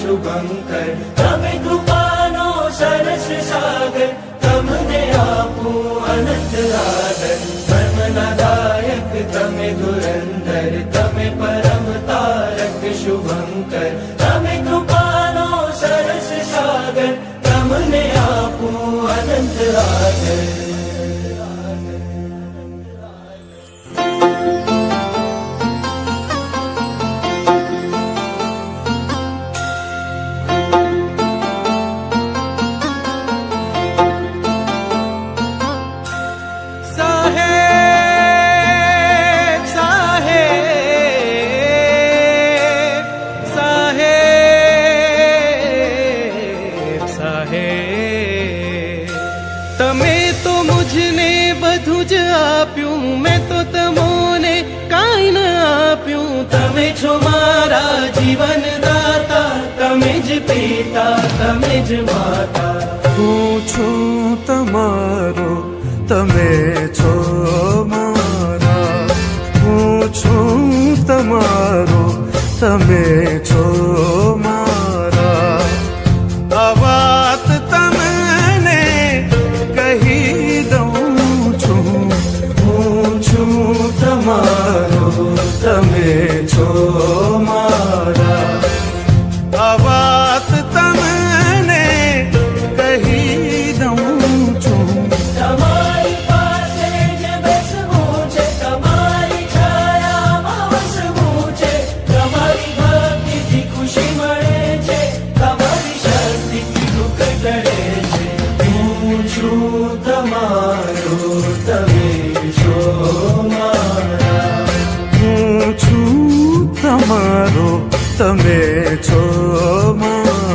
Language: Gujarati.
શુભંકર તમે કૃપાનો સરસ સાગર તમને આપું અનંત આદર ધર્મના દાયક તમે ધુરંધર તમે પરમ તારક શુભંકર તમે કૃપાનો સરસ સાગર તમને આપું અનંત આદર તમે તો મુझने બધું જ આપ્યું મેં તો તમોને કાંઈ ન આપ્યું તમે છો મારા જીવન દાતા તમે જ પિતા તમે જ માતા હું છું તમારો તમે છો મારા હું છું તમારો તમે છો મારા આ વાત તમને કહી દઉં છું હું છું તમારો તમે છો મારા આ વાત તમને કહી દઉં છું તમારી પાસે જ બેસવું છે તમારી છાયામાં વસવું છે તમારી ભક્તિથી ખુશી મળે છે તમારી શક્તિથી દુઃખ ટળે છે હું છું તમારો તમે છો મારા હું છું તમારો તમે છો મારા